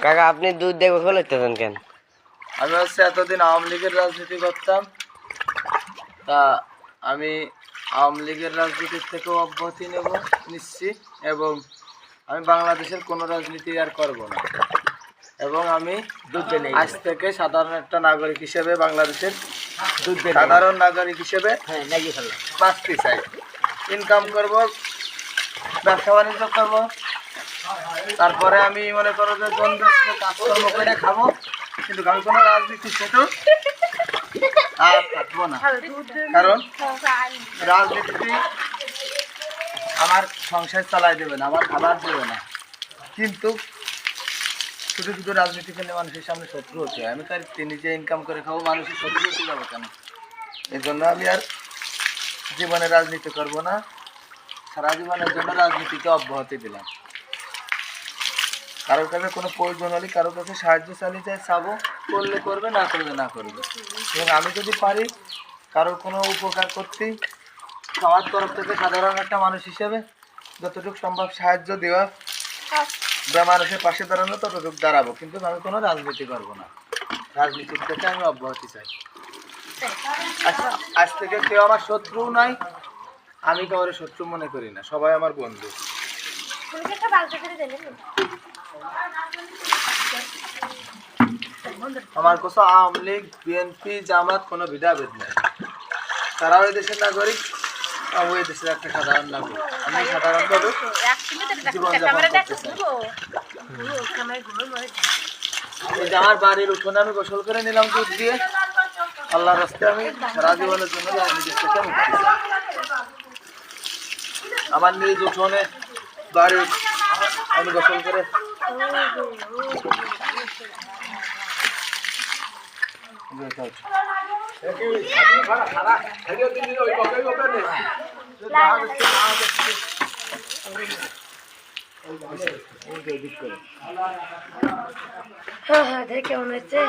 কাকা আপনি দুধ দিয়ে গোসল হইতেছেন কেন? আমি হচ্ছে এতদিন আওয়ামী লীগের রাজনীতি করতাম, তা আমি আওয়ামী লীগের রাজনীতির থেকেও অব্যাহতি নিচ্ছি এবং আমি বাংলাদেশের কোনো রাজনীতি আর করব না এবং আমি আজ থেকে সাধারণ একটা নাগরিক হিসেবে বাংলাদেশের সাধারণ নাগরিক হিসেবে বাঁচতে চাই। ইনকাম করব, ব্যবসা বাণিজ্য করব, তারপরে আমি মনে করো যে কাজকর্ম করে খাবো, কিন্তু আমি কোনো রাজনীতির সাথেও আর থাকবো না। কারণ রাজনীতি আমার সংসার চালাই দেবে না, আমার খাবার দেবে না, কিন্তু শুধু শুধু রাজনীতি করলে মানুষের সামনে শত্রু হতে হয়। আমি তার নিজে ইনকাম করে খাবো, মানুষের শত্রু হতে যাবো কেন? এই জন্য আমি আর জীবনে রাজনীতি করব না, সারা জীবনের জন্য রাজনীতিকে অব্যাহতি দিলাম। কারোর কাছে কোনো প্রয়োজন হলে কারোর কাছে সাহায্য চালিয়ে যায় চাবো, করলে করবে, না করবে না করবে। এবং আমি যদি পারি কারোর কোনো উপকার করতে আমার তরফ থেকে সাধারণ একটা মানুষ হিসেবে যতটুকু সম্ভব সাহায্য দেওয়া বা মানুষের পাশে দাঁড়ানো ততটুকু দাঁড়াবো, কিন্তু আমি কোনো রাজনীতি করবো না। রাজনীতির থেকে আমি অব্যাহতি চাই। আজ থেকে কেউ আমার শত্রু নাই, আমি কাউরে শত্রু মনে করি না, সবাই আমার বন্ধু। আমার কাছে আওয়ামী লীগ, বিএনপি, জামাত কোনো ভেদাভেদ নেই। তারাও এই দেশের নাগরিক, আমি এই দেশের একটা সাধারণ নাগরিক। আমি সাধারণভাবে জীবনযাপন করতেছি। এই যে আমার বাড়ির উঠোনে আমি গোসল করে নিলাম দুধ দিয়ে, আল্লাহর রাস্তায় আমি সারা জীবনের জন্য রাজনীতির থেকে মুক্তি চাই। আমার নিজ উঠোনে বাড়ির আমি গোসল করে দেখে মনে হচ্ছে